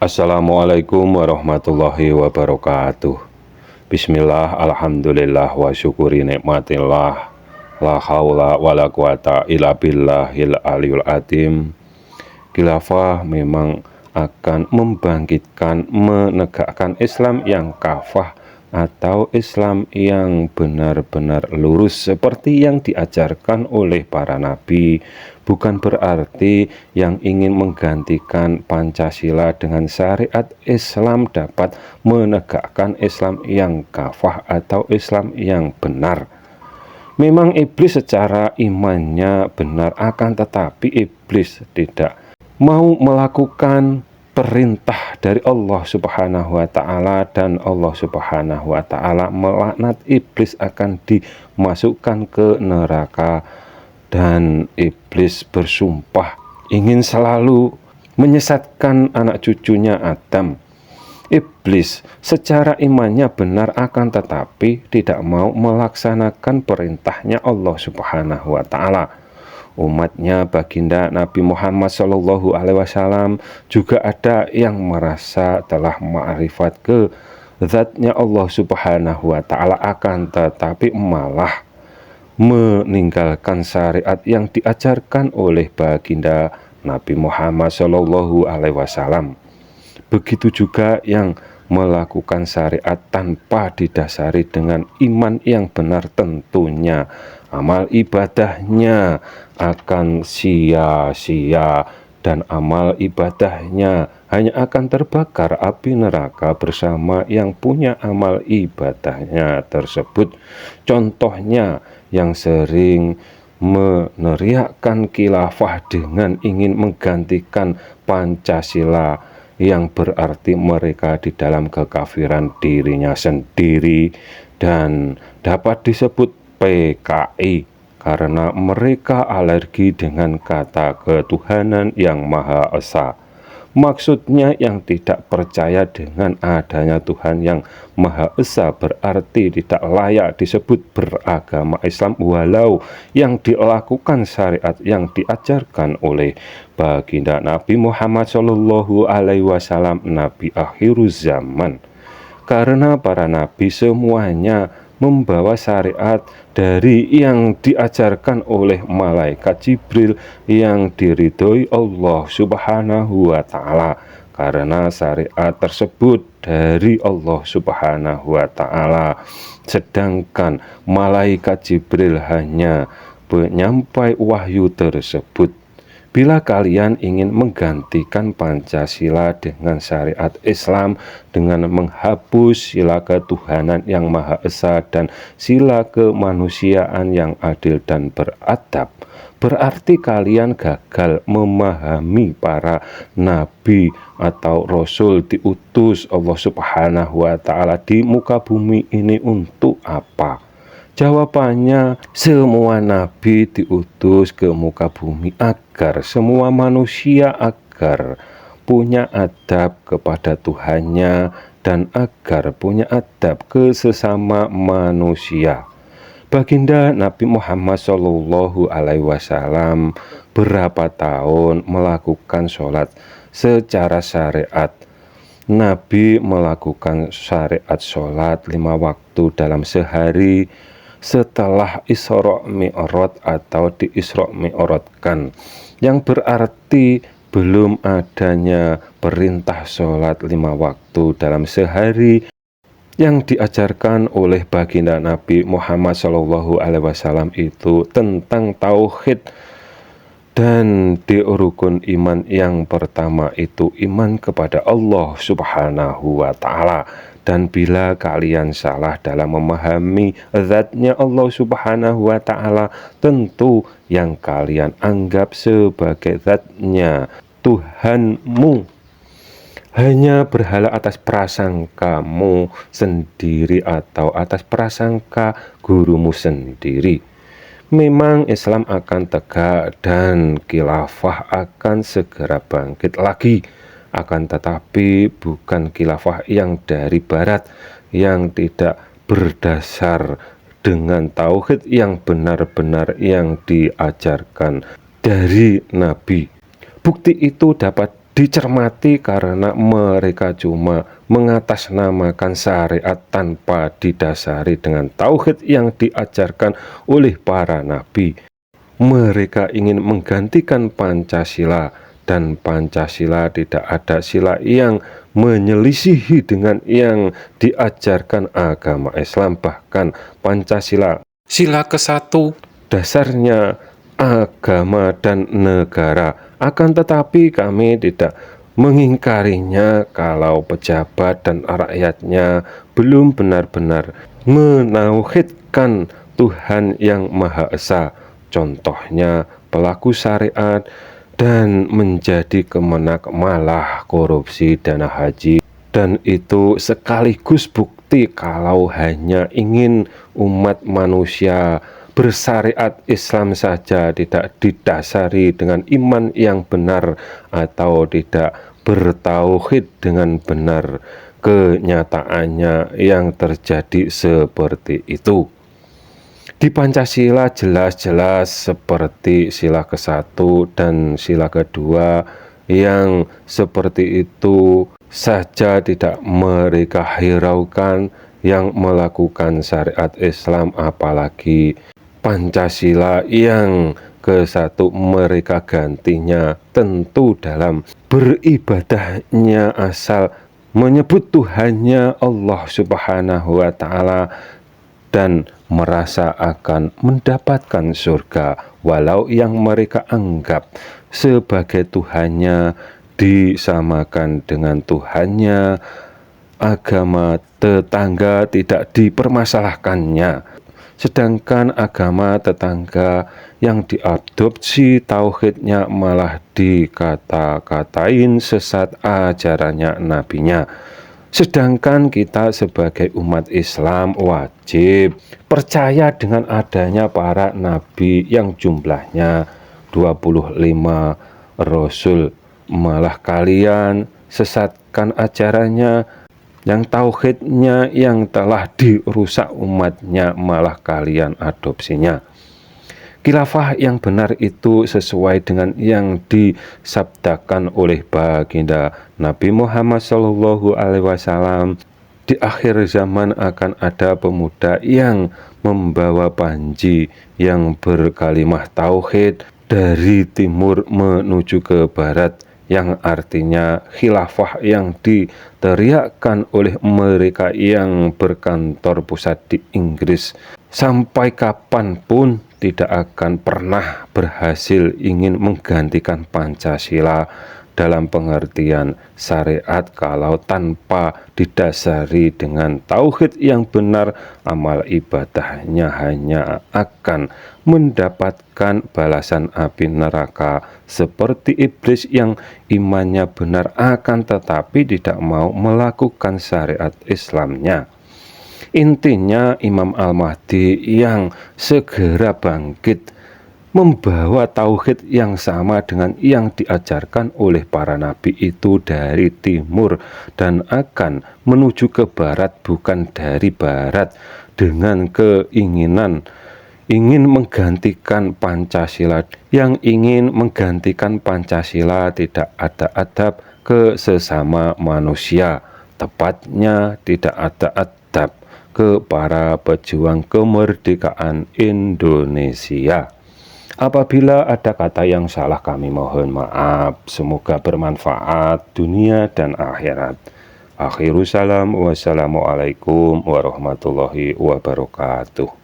Assalamualaikum warahmatullahi wabarakatuh. Bismillah, alhamdulillah, wa syukuri nikmatillah. La haula wa la quwata illa billahil aliyul azim. Khilafah memang akan membangkitkan, menegakkan Islam yang kafah atau Islam yang benar-benar lurus seperti yang diajarkan oleh para nabi. Bukan berarti yang ingin menggantikan Pancasila dengan syariat Islam dapat menegakkan Islam yang kafah atau Islam yang benar. Memang iblis secara imannya benar, akan tetapi iblis tidak mau melakukan perintah dari Allah Subhanahu wa taala, dan Allah Subhanahu wa taala melaknat iblis akan dimasukkan ke neraka. Dan iblis bersumpah ingin selalu menyesatkan anak cucunya Adam. Iblis secara imannya benar, akan tetapi tidak mau melaksanakan perintahnya Allah Subhanahu wa taala. Umatnya baginda Nabi Muhammad SAW juga ada yang merasa telah ma'rifat ke zatnya Allah Subhanahu wa taala, akan tetapi malah meninggalkan syariat yang diajarkan oleh baginda Nabi Muhammad SAW. Begitu juga yang melakukan syariat tanpa didasari dengan iman yang benar, tentunya amal ibadahnya akan sia-sia, dan amal ibadahnya hanya akan terbakar api neraka bersama yang punya amal ibadahnya tersebut. Contohnya yang sering meneriakkan khilafah dengan ingin menggantikan Pancasila, yang berarti mereka di dalam kekafiran dirinya sendiri, dan dapat disebut PKI karena mereka alergi dengan kata ketuhanan yang Maha Esa. Maksudnya yang tidak percaya dengan adanya Tuhan yang Maha Esa berarti tidak layak disebut beragama Islam, walau yang dilakukan syariat yang diajarkan oleh baginda Nabi Muhammad SAW, Nabi akhiruz zaman. Karena para nabi semuanya membawa syariat dari yang diajarkan oleh malaikat Jibril yang diridhoi Allah Subhanahu wa taala, karena syariat tersebut dari Allah Subhanahu wa taala, sedangkan malaikat Jibril hanya penyampai wahyu tersebut. Bila kalian ingin menggantikan Pancasila dengan syariat Islam dengan menghapus sila ketuhanan yang Maha Esa dan sila kemanusiaan yang adil dan beradab, berarti kalian gagal memahami para nabi atau rasul diutus Allah Subhanahu wa taala di muka bumi ini untuk apa? Jawabannya, semua nabi diutus ke muka bumi agar semua manusia agar punya adab kepada Tuhannya dan agar punya adab ke sesama manusia. Baginda Nabi Muhammad SAW berapa tahun melakukan sholat secara syariat. Nabi melakukan syariat sholat 5 waktu dalam sehari setelah Isra Mi'raj atau di Isra Mi'rajkan, yang berarti belum adanya perintah sholat 5 waktu dalam sehari yang diajarkan oleh baginda Nabi Muhammad SAW itu tentang tauhid. Dan di rukun iman yang pertama itu iman kepada Allah Subhanahu wa taala. Dan bila kalian salah dalam memahami zatnya Allah Subhanahu wa taala, tentu yang kalian anggap sebagai zatnya Tuhanmu hanya berhala atas prasangkamu sendiri atau atas prasangka gurumu sendiri. Memang Islam akan tegak dan khilafah akan segera bangkit lagi. Akan tetapi bukan khilafah yang dari barat, yang tidak berdasar dengan tauhid yang benar-benar yang diajarkan dari Nabi. Bukti itu dapat dicermati karena mereka cuma mengatasnamakan syariat tanpa didasari dengan tauhid yang diajarkan oleh para nabi. Mereka ingin menggantikan Pancasila, dan Pancasila tidak ada sila yang menyelisihi dengan yang diajarkan agama Islam. Bahkan Pancasila, sila ke-1, dasarnya agama dan negara. Akan tetapi kami tidak mengingkarinya kalau pejabat dan rakyatnya belum benar-benar menauhidkan Tuhan yang Maha Esa. Contohnya pelaku syariat dan menjadi kemenak malah korupsi dana haji. Dan itu sekaligus bukti kalau hanya ingin umat manusia bersyariat Islam saja, tidak didasari dengan iman yang benar atau tidak bertauhid dengan benar, kenyataannya yang terjadi seperti itu. Di Pancasila jelas-jelas seperti sila ke-1 dan sila ke-2 yang seperti itu saja tidak mereka hiraukan yang melakukan syariat Islam, apalagi Pancasila yang ke-1 mereka gantinya tentu dalam beribadahnya asal menyebut Tuhannya Allah Subhanahu wa Ta'ala dan merasa akan mendapatkan surga, walau yang mereka anggap sebagai Tuhannya disamakan dengan Tuhannya. Agama tetangga tidak dipermasalahkannya, sedangkan agama tetangga yang diadopsi tauhidnya malah dikata-katain sesat ajarannya nabinya. Sedangkan kita sebagai umat Islam wajib percaya dengan adanya para nabi yang jumlahnya 25 rasul, malah kalian sesatkan ajarannya yang tauhidnya yang telah dirusak umatnya, malah kalian adopsinya. Khilafah yang benar itu sesuai dengan yang disabdakan oleh baginda Nabi Muhammad SAW. Di akhir zaman akan ada pemuda yang membawa panji yang berkalimah tauhid dari timur menuju ke barat, yang artinya khilafah yang diteriakkan oleh mereka yang berkantor pusat di Inggris. Sampai kapanpun tidak akan pernah berhasil ingin menggantikan Pancasila dalam pengertian syariat kalau tanpa didasari dengan tauhid yang benar. Amal ibadahnya hanya akan mendapatkan balasan api neraka seperti iblis yang imannya benar akan tetapi tidak mau melakukan syariat Islamnya. Intinya Imam Al-Mahdi yang segera bangkit membawa tauhid yang sama dengan yang diajarkan oleh para nabi itu dari timur dan akan menuju ke barat, bukan dari barat dengan keinginan ingin menggantikan Pancasila. Yang ingin menggantikan Pancasila tidak ada adab ke sesama manusia, tepatnya tidak ada adab ke para pejuang kemerdekaan Indonesia. Apabila ada kata yang salah kami mohon maaf. Semoga bermanfaat dunia dan akhirat. Akhirus salam, wassalamualaikum warahmatullahi wabarakatuh.